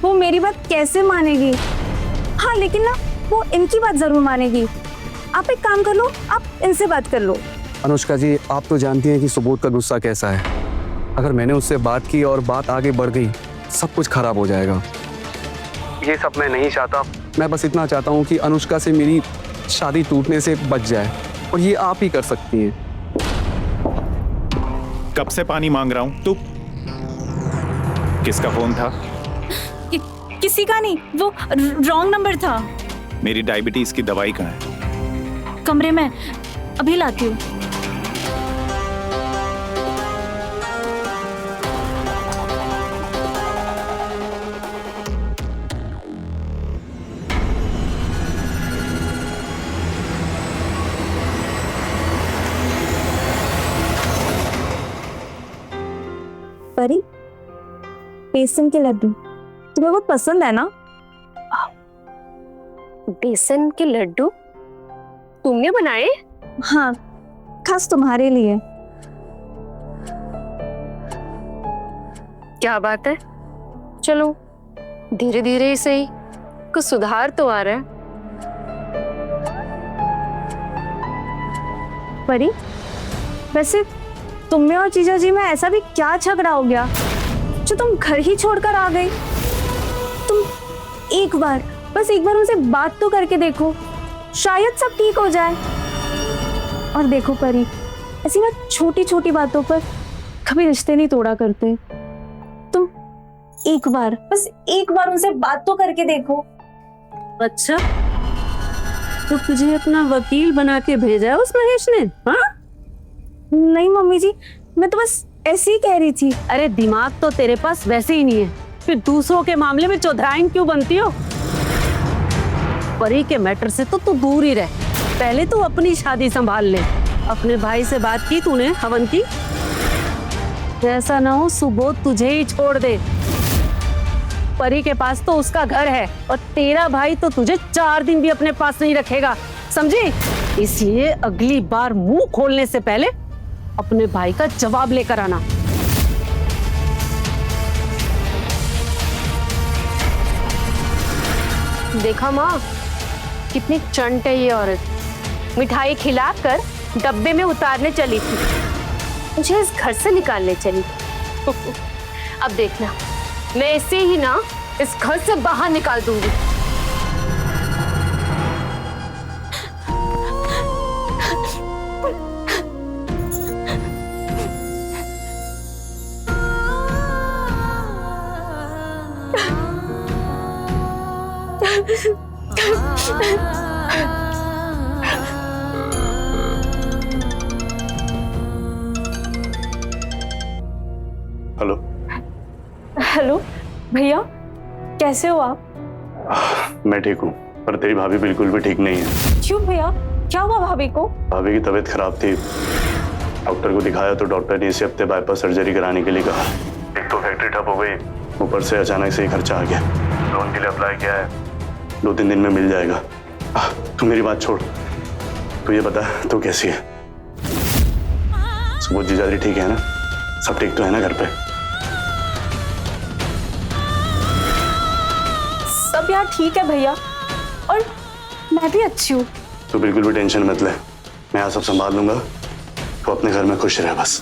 वो मेरी बात कैसे मानेगी? हाँ लेकिन ना वो इनकी बात जरूर मानेगी। आप एक काम कर लो, आप इनसे बात कर लो। अनुष्का जी, आप तो जानती हैं कि सुबोध का गुस्सा कैसा है। अगर मैंने उससे बात की और बात आगे बढ़ गई, सब कुछ खराब हो जाएगा। ये सब मैं नहीं चाहता। मैं बस इतना चाहता हूँ कि अनुष्का से मेरी शादी टूटने से बच जाए, और ये आप ही कर सकती हैं। कब से पानी मांग रहा हूँ। तू किसका फोन था? किसी का नहीं, वो रॉन्ग नंबर था। मेरी डायबिटीज की दवाई कहाँ है? कमरे में, अभी लाती हूँ। परी, बेसन के लड्डू तुम्हें बहुत पसंद है ना? बेसन के लड्डू तुमने बनाए? हाँ, खास तुम्हारे लिए। क्या बात है, चलो धीरे धीरे ही सही, कुछ सुधार तो आ रहा है। परी, वैसे तुम में और जीजा जी में ऐसा भी क्या झगड़ा हो गया जो तुम घर ही छोड़कर आ गई? तुम एक बार, बस एक बार उनसे बात तो करके देखो, शायद सब ठीक हो जाए। और देखो परी, ऐसी ना छोटी छोटी बातों पर कभी रिश्ते नहीं तोड़ा करते। तुम एक बार, बस एक बार उनसे बात तो करके देखो। अच्छा, तो तुझे अपना वकील बना के भेजा है उस महेश ने? हाँ? नहीं मम्मी जी, मैं तो बस ऐसे ही कह रही थी। अरे दिमाग तो तेरे पास वैसे ही नहीं है, फिर दूसरों के मामले में चौधराइन क्यों बनती हो? परी के मैटर से तो तू दूर ही रह। पहले तू अपनी शादी संभाल ले। अपने भाई से बात की तूने हवन की? ऐसा ना हो सुबोध तुझे ही छोड़ दे। परी के पास तो उसका घर है, और तेरा भाई तो तुझे 4 दिन भी अपने पास नहीं रखेगा, समझी? इसलिए अगली बार मुंह खोलने से पहले अपने भाई का जवाब लेकर आना। देखा माँ, कितनी चंट है ये औरत। मिठाई खिलाकर डब्बे में उतारने चली थी, मुझे इस घर से निकालने चली। अब देखना, मैं इसे ही ना इस घर से बाहर निकाल दूंगी। हेलो। हेलो भैया, कैसे हो आप? मैं ठीक हूँ, पर तेरी भाभी बिल्कुल भी ठीक नहीं है। क्यों भैया, क्या हुआ भाभी को? भाभी की तबीयत खराब थी, डॉक्टर को दिखाया तो डॉक्टर ने इसी हफ्ते बाईपास सर्जरी कराने के लिए कहा। एक तो फैक्ट्री ठप हो गई, ऊपर से अचानक से ही खर्चा आ गया। लोन के लिए अप्लाई किया है, 2-3 दिन में मिल जाएगा। तू मेरी बात छोड़, तू ये बता तू कैसी है? सुबोध जीजा जी ठीक है ना? सब ठीक तो है ना घर पे? सब यार ठीक है भैया, और मैं भी अच्छी हूँ। तू बिल्कुल भी टेंशन मत ले, मैं यहाँ सब संभाल लूंगा। तो अपने घर में खुश रह बस।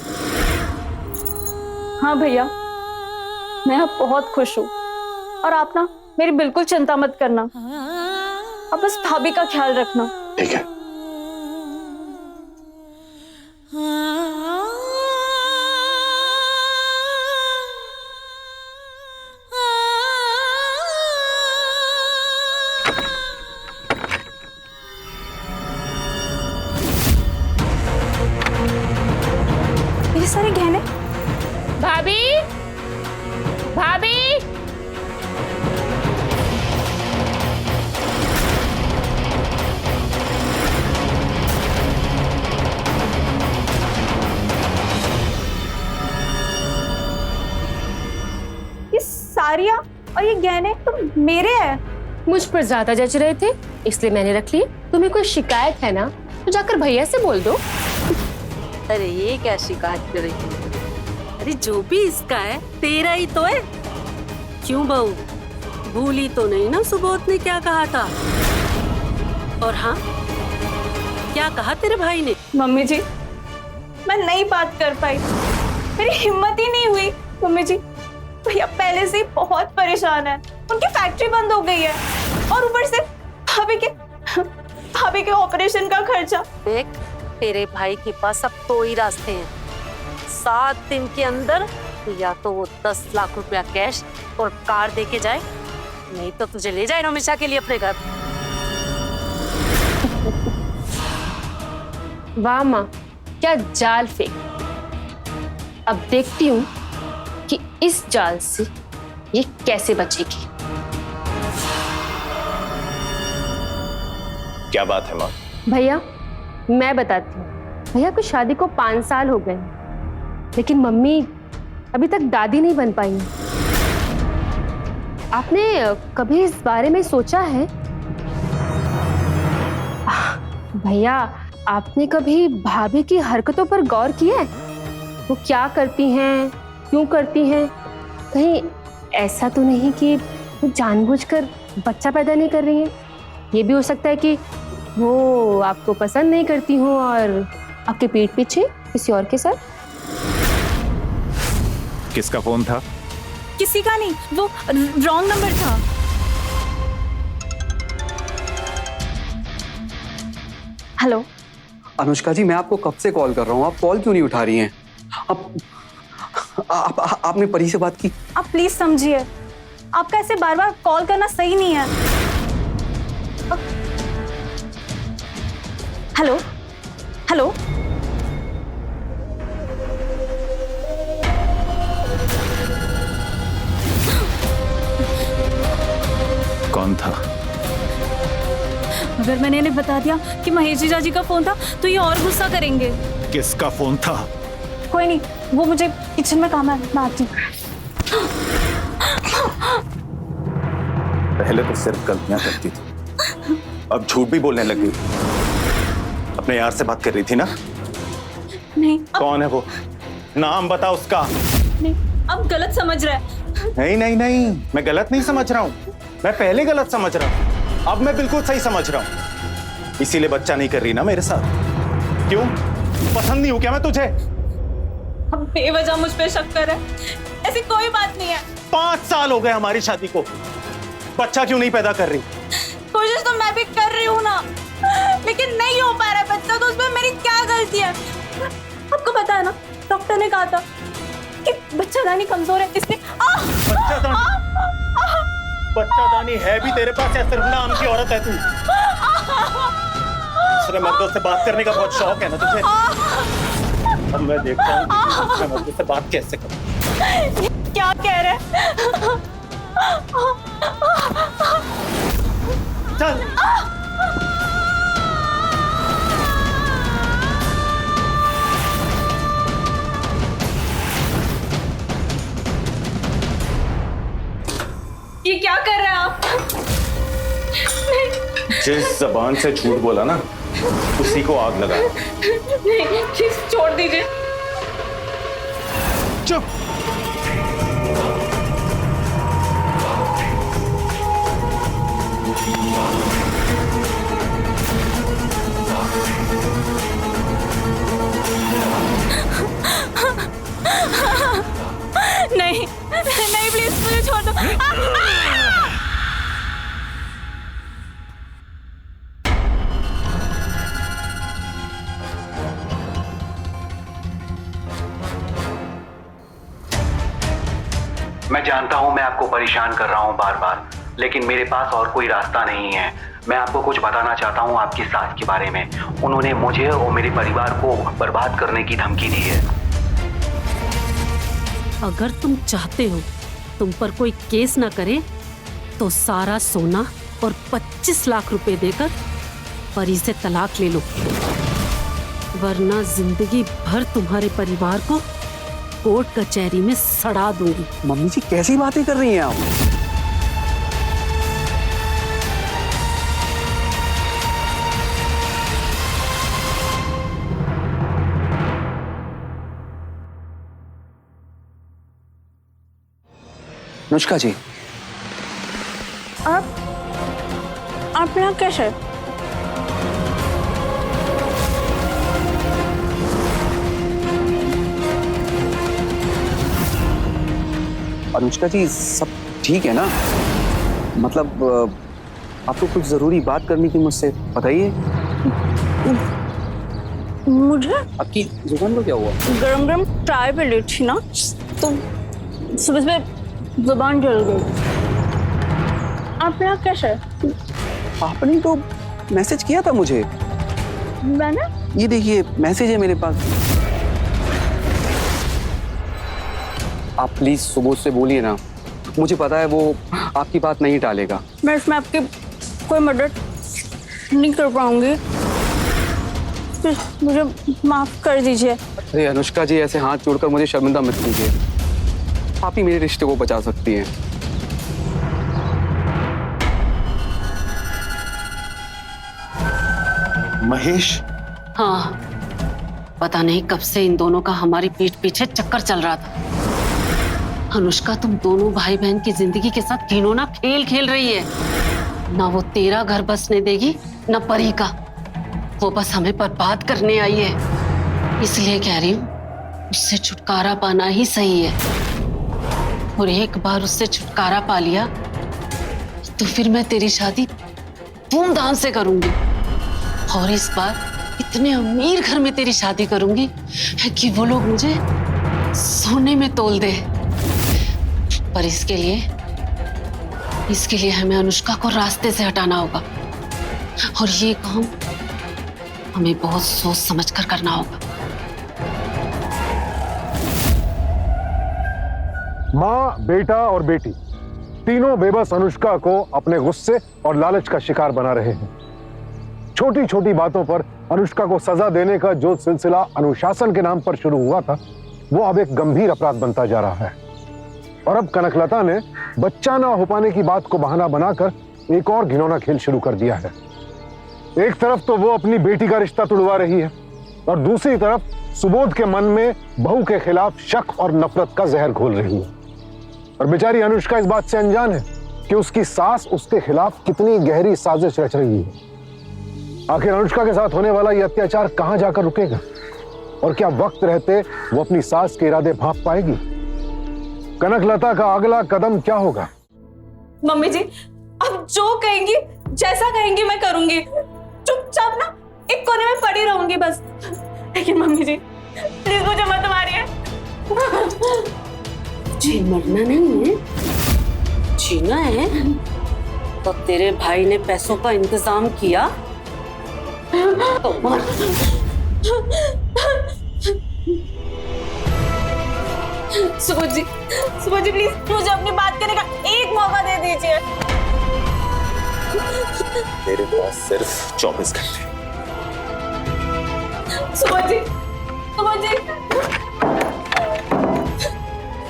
हाँ भैया, मैं अब बहुत खुश हूँ, और आप ना मेरी बिल्कुल चिंता मत करना। अब बस भाभी का ख्याल रखना। ठीक है। ये सारे गहने। भाभी, भाभी, ये साड़ियाँ और ये गहने तो मेरे हैं। मुझ पर ज्यादा जच रहे थे इसलिए मैंने रख लिए। तुम्हें कोई शिकायत है ना तो जाकर भैया से बोल दो। अरे ये क्या शिकायत कर रही है? अरे जो भी इसका है तेरा ही तो है। क्यों बहू, भूली तो नहीं ना सुबोध ने क्या कहा था? और हाँ, क्या कहा तेरे भाई ने? मम्मी जी, मैं नहीं बात कर पाई, मेरी हिम्मत ही नहीं हुई। मम्मी जी, भैया पहले से ही बहुत परेशान है, उनकी फैक्ट्री बंद हो गई है और ऊपर से भाभी के ऑपरेशन का खर्चा। देख, तेरे भाई के पास अब 2 ही रास्ते हैं। 7 दिन के अंदर या तो वो 10 लाख रुपया कैश और कार दे के जाए, नहीं तो तुझे ले जाए हमेशा के लिए अपने घर। वाह माँ, क्या जाल फेंक। अब देखती हूँ कि इस जाल से ये कैसे बचेगी। क्या बात है माँ? भैया, मैं बताती हूँ। भैया को शादी को 5 साल हो गए, लेकिन मम्मी अभी तक दादी नहीं बन पाई। आपने कभी इस बारे में सोचा है? भैया, आपने कभी भाभी की हरकतों पर गौर किया है? वो क्या करती हैं, क्यों करती हैं? कहीं ऐसा तो नहीं कि वो जानबूझकर बच्चा पैदा नहीं कर रही हैं? ये भी हो सकता है कि वो आपको पसंद नहीं करती हूँ और आपके पीठ पीछे किसी और के साथ। किसका फोन था? किसी का नहीं, वो रॉन्ग नंबर था। हेलो अनुष्का जी, मैं आपको कब से कॉल कर रहा हूँ, आप कॉल क्यों नहीं उठा रही हैं? आपने परी से बात की? आप प्लीज समझिए, आपका ऐसे बार बार कॉल करना सही नहीं है। हेलो हेलो, कौन था? अगर मैंने इन्हें बता दिया कि महेश जीजा जी का फोन था तो ये और गुस्सा करेंगे। किसका फोन था? कोई नहीं, वो मुझे किचन में काम है, मैं आती हूँ। पहले तो सिर्फ गलतियां करती थी, अब झूठ भी बोलने लग गई। अपने यार से बात कर रही थी ना? नहीं कौन है वो? नाम बता उसका। नहीं, अब गलत समझ रहा है। नहीं नहीं नहीं, मैं गलत नहीं समझ रहा हूँ। मैं पहले गलत समझ रहा हूँ, अब मैं बिल्कुल सही समझ रहा हूँ। इसीलिए बच्चा नहीं कर रही ना मेरे साथ। क्यों? पसंद नहीं हूँ क्या मैं तुझे? अब बेवजह मुझ पे शक कर रहा है, ऐसी कोई बात नहीं है। 5 साल हो गए हमारी शादी को, बच्चा क्यों नहीं पैदा कर रही? कोशिश तो मैं भी कर रही हूँ ना, लेकिन नहीं हो पा रहा है बच्चा, तो उसमें मेरी क्या गलती है? आपको पता है ना, डॉक्टर ने कहा था कि बच्चादानी कमजोर है, इसलिए बच्चादानी है भी तेरे पास या सिर्फ नाम की औरत है तू? दूसरे मर्दों से बात करने का बहुत शौक है ना तुझे? अब मैं देखता हूँ दूसरे मर्दों से बात कैसे करूं। क्या कह रहे हैं? चल। ये क्या कर रहे हैं आप? जिस जबान से झूठ बोला ना, उसी को आग लगा। नहीं, प्लीज छोड़ दीजिए। चुप। नहीं नहीं, प्लीज मुझे छोड़ दो। मैं जानता हूं मैं आपको परेशान कर रहा हूं बार बार, लेकिन मेरे पास और कोई रास्ता नहीं है। मैं आपको कुछ बताना चाहता हूं आपकी सास के बारे में। उन्होंने मुझे और मेरे परिवार को बर्बाद करने की धमकी दी है। अगर तुम चाहते हो तुम पर कोई केस ना करे तो सारा सोना और 25 लाख रुपए देकर परी से तलाक ले लो, वरना जिंदगी भर तुम्हारे परिवार को कोर्ट कचहरी में सड़ा दूंगी। मम्मी जी, कैसी बातें कर रही हैं आप? अनुष्का जी, आप यहाँ कैसे? अनुष्का जी सब ठीक है ना? मतलब आपको कुछ जरूरी बात करनी थी मुझसे, बताइए। मुझे आपकी जुबान को क्या हुआ? गरम गरम चाय पे ली थी ना, तो सुबह सुबह जुबान जल गई। आप यहाँ कैसे? आपने तो मैसेज किया था मुझे। मैंने? ये देखिए मैसेज है मेरे पास। आप प्लीज सुबोध से बोलिए ना, मुझे पता है वो आपकी बात नहीं टालेगा। मैं इसमें आपकी कोई मदद नहीं कर पाऊंगी, मुझे माफ कर दीजिए। अरे अनुष्का जी ऐसे हाथ जोड़कर मुझे शर्मिंदा मत कीजिए, आप ही मेरे रिश्ते को बचा सकती हैं। महेश, हाँ, पता नहीं कब से इन दोनों का हमारी पीठ पीछे चक्कर चल रहा था। अनुष्का तुम दोनों भाई बहन की जिंदगी के साथ घिनौना खेल खेल रही है। ना वो तेरा घर बसने देगी ना परी का, वो बस हमें बर्बाद करने आई है। इसलिए कह रही हूँ उससे छुटकारा पाना ही सही है, और एक बार उससे छुटकारा पा लिया तो फिर मैं तेरी शादी धूमधाम से करूंगी, और इस बार इतने अमीर घर में तेरी शादी करूंगी कि वो लोग मुझे सोने में तोल दे। पर इसके लिए हमें अनुष्का को रास्ते से हटाना होगा, और ये काम हमें बहुत सोच समझकर करना होगा। माँ, बेटा और बेटी तीनों बेबस अनुष्का को अपने गुस्से और लालच का शिकार बना रहे हैं। छोटी छोटी बातों पर अनुष्का को सजा देने का जो सिलसिला अनुशासन के नाम पर शुरू हुआ था, वो अब एक गंभीर अपराध बनता जा रहा है। और अब कनकलता ने बच्चा ना हो पाने की बात को बहाना बनाकर एक और घिनौना खेल शुरू कर दिया है। एक तरफ तो वो अपनी बेटी का रिश्ता तुड़वा रही है, और दूसरी तरफ सुबोध के मन में बहू के खिलाफ शक और नफरत का जहर घोल रही है। और बेचारी अनुष्का इस बात से अनजान है कि उसकी सास उसके खिलाफ कितनी गहरी साजिश रच रही है। आखिर अनुष्का के साथ होने वाला यह अत्याचार कहां जाकर रुकेगा, और क्या वक्त रहते वो अपनी सास के इरादे भांप पाएगी? कनकलता का अगला कदम क्या होगा? मम्मी जी, आप जो कहेंगी, जैसा कहेंगी मैं करूंगी। चुपचाप ना एक कोने में पड़ी रहूंगी बस। लेकिन मम्मी जी प्लीज मुझे मत मारिए। जी मरना नहीं है, जीना है। तो तेरे भाई ने पैसों का इंतजाम किया तो मर। सुबोध जी प्लीज मुझे अपनी बात करने का एक मौका दे दीजिए। तेरे पास सिर्फ 24 घंटे। सुबोध जी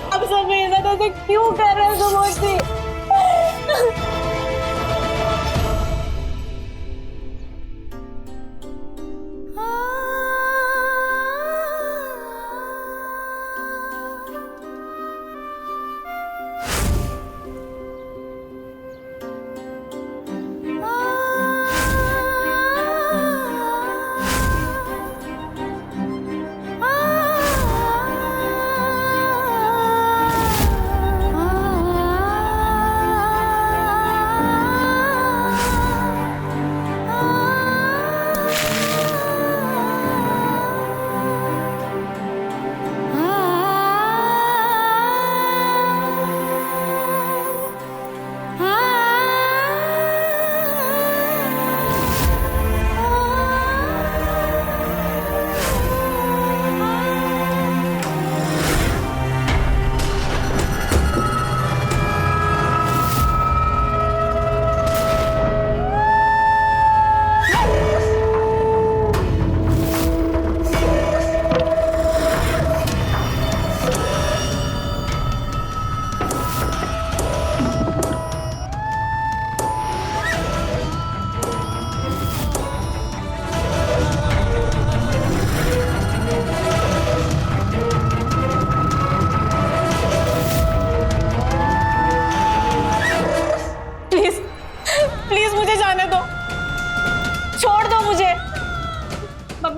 अब सब मेरे साथ ऐसे क्यों कर रहे हैं सुबोध जी?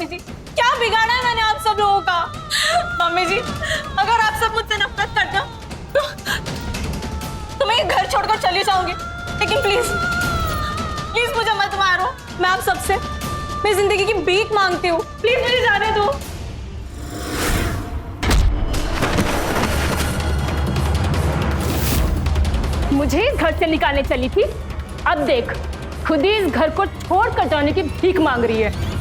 मम्मी जी, क्या बिगाड़ा है मैंने आप सब लोगों का? मम्मी जी, अगर आप सब मुझसे नफरत करते हो तो मैं ये घर छोड़कर चली जाऊंगी, लेकिन प्लीज प्लीज मुझे मत मारो। मैं आप सबसे मेरी जिंदगी की भीख मांगती हूँ, प्लीज मुझे जाने दो। मुझे इस घर से निकालने चली थी, अब देख खुद ही इस घर को छोड़ कर जाने की भीख मांग रही है।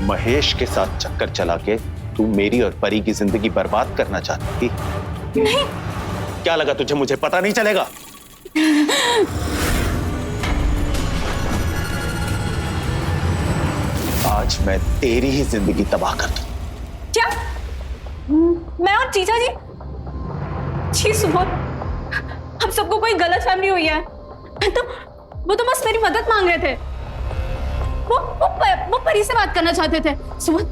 महेश के साथ चक्कर चला के तू मेरी और परी की जिंदगी बर्बाद करना चाहती थी? नहीं। क्या लगा तुझे मुझे पता नहीं चलेगा? आज मैं तेरी ही जिंदगी तबाह कर दूं। क्या? मैं और जीजा जी? जी सुबोध, हम सबको कोई गलत फहमी हुई है। वो तो बस मेरी मदद मांग रहे थे। वो परी से बात करना चाहते थे। सुबोध,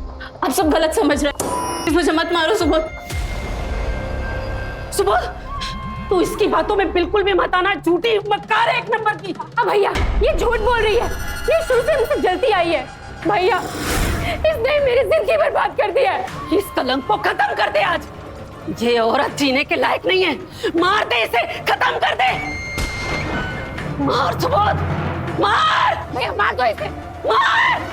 आप सब गलत समझ रहे हैं। मुझे मत मारो सुबोध। सुबोध, तू इसकी बातों में बिल्कुल भी मत आना, झूठी मक्कार है एक नंबर की। अब भैया ये झूठ बोल रही है, ये शुरू से मुझसे जलती आई है। भैया इसने मेरी जिंदगी बर्बाद कर दिया है। इस कलंक को खत्म कर दे आज। ये औरत जीने के लायक नहीं है। मार दे इसे, खत्म कर दे। मार सुबोध, मार भैया, मार दो इसे, मार।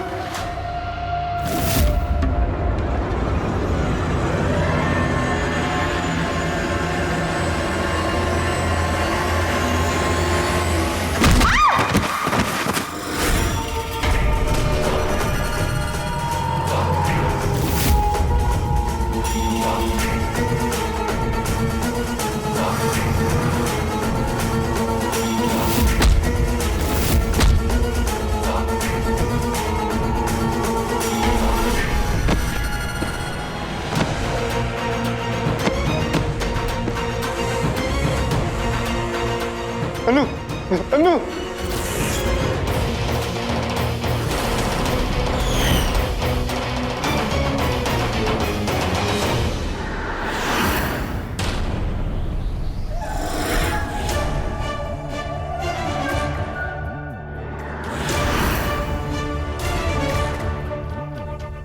अनु, अनु,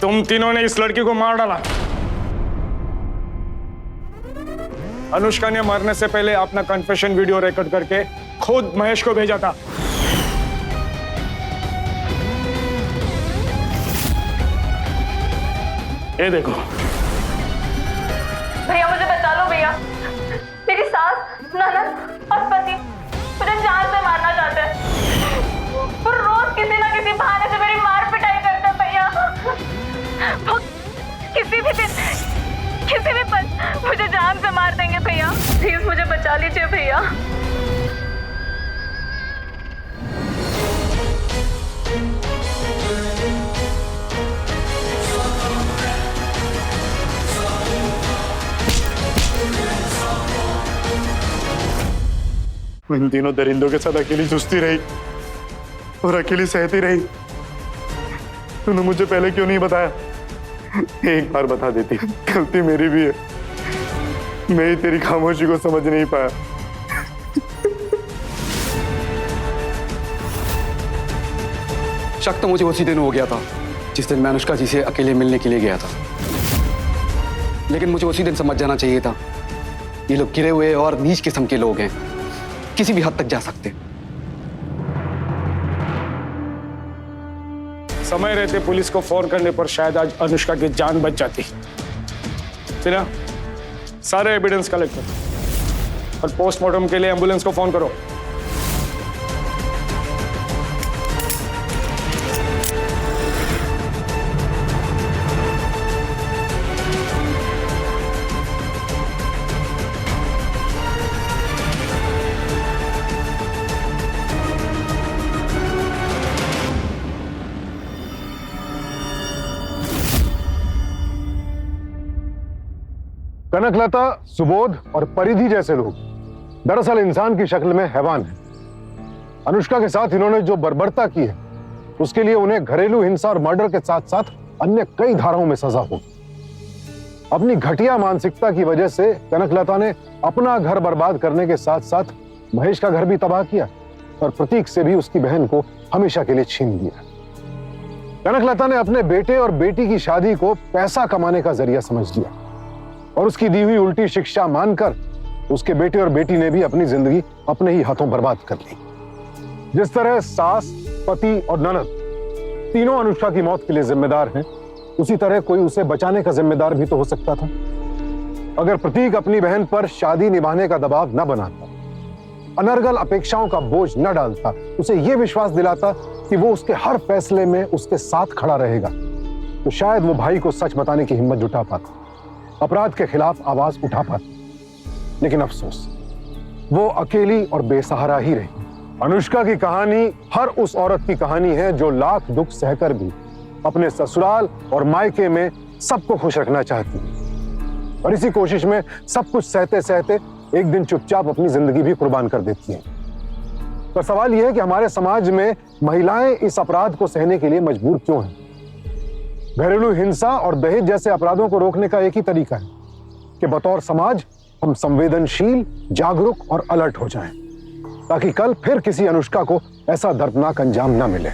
तुम तीनों ने इस लड़की को मार डाला। अनुष्का ने मरने से पहले अपना कन्फेशन वीडियो रिकॉर्ड करके खुद महेश को भेजा था। ये देखो। भैया मुझे बचा लो भैया। मेरी सास, ननद और पति मुझे जान से मारना चाहते हैं। वो रोज किसी ना किसी बहाने से मेरी मार पिटाई करते हैं भैया। वो किसी भी पल मुझे जान से मार देंगे भैया। प्लीज मुझे बचा लीजिए भैया। इन तीनों दरिंदों के साथ अकेली जूझती रही और अकेली सहती रही। तूने मुझे पहले क्यों नहीं बताया? एक बार बता देती, गलती मेरी भी है। मैं ही तेरी खामोशी को समझ नहीं पाया। शक तो मुझे उसी दिन हो गया था जिस दिन मैं अनुष्का जी से अकेले मिलने के लिए गया था, लेकिन मुझे उसी दिन समझ जाना चाहिए था ये लोग गिरे हुए और नीच किस्म के लोग हैं, किसी भी हद तक जा सकते। समय रहते पुलिस को फोन करने पर शायद आज अनुष्का की जान बच जाती। सीना, सारे एविडेंस कलेक्ट करो और पोस्टमार्टम के लिए एम्बुलेंस को फोन करो। कनकलता, सुबोध और परिधि जैसे लोग दरअसल इंसान की शक्ल में हैवान हैं। अनुष्का के साथ इन्होंने जो बर्बरता की है उसके लिए उन्हें घरेलू हिंसा और मर्डर के साथ साथ अन्य कई धाराओं में सजा होगी। अपनी घटिया मानसिकता की वजह से कनकलता ने अपना घर बर्बाद करने के साथ साथ महेश का घर भी तबाह किया और प्रतीक से भी उसकी बहन को हमेशा के लिए छीन लिया। कनकलता ने अपने बेटे और बेटी की शादी को पैसा कमाने का जरिया समझ लिया और उसकी दी हुई उल्टी शिक्षा मानकर उसके बेटे और बेटी ने भी अपनी जिंदगी अपने ही हाथों बर्बाद कर ली। जिस तरह सास, पति और ननद तीनों अनुष्का की मौत के लिए जिम्मेदार हैं, उसी तरह कोई उसे बचाने का जिम्मेदार भी तो हो सकता था। अगर प्रतीक अपनी बहन पर शादी निभाने का दबाव न बनाता, अनर्गल अपेक्षाओं का बोझ न डालता, उसे यह विश्वास दिलाता कि वो उसके हर फैसले में उसके साथ खड़ा रहेगा, तो शायद वो भाई को सच बताने की हिम्मत जुटा पाता, अपराध के खिलाफ आवाज उठा पाता। लेकिन अफसोस, वो अकेली और बेसहारा ही रही। अनुष्का की कहानी हर उस औरत की कहानी है जो लाख दुख सहकर भी अपने ससुराल और मायके में सबको खुश रखना चाहती है और इसी कोशिश में सब कुछ सहते सहते एक दिन चुपचाप अपनी जिंदगी भी कुर्बान कर देती है। पर सवाल यह है कि हमारे समाज में महिलाएं इस अपराध को सहने के लिए मजबूर क्यों हैं? घरेलू हिंसा और दहेज जैसे अपराधों को रोकने का एक ही तरीका है कि बतौर समाज हम संवेदनशील, जागरूक और अलर्ट हो जाएं, ताकि कल फिर किसी अनुष्का को ऐसा दर्दनाक अंजाम न मिले।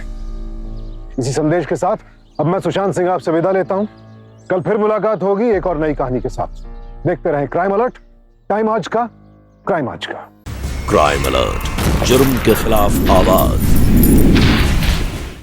इसी संदेश के साथ अब मैं सुशांत सिंह आपसे विदा लेता हूं। कल फिर मुलाकात होगी एक और नई कहानी के साथ। देखते रहें क्राइम अलर्ट, टाइम आज का, क्राइम आज का। क्राइम अलर्ट, जुर्म के खिलाफ आवाज।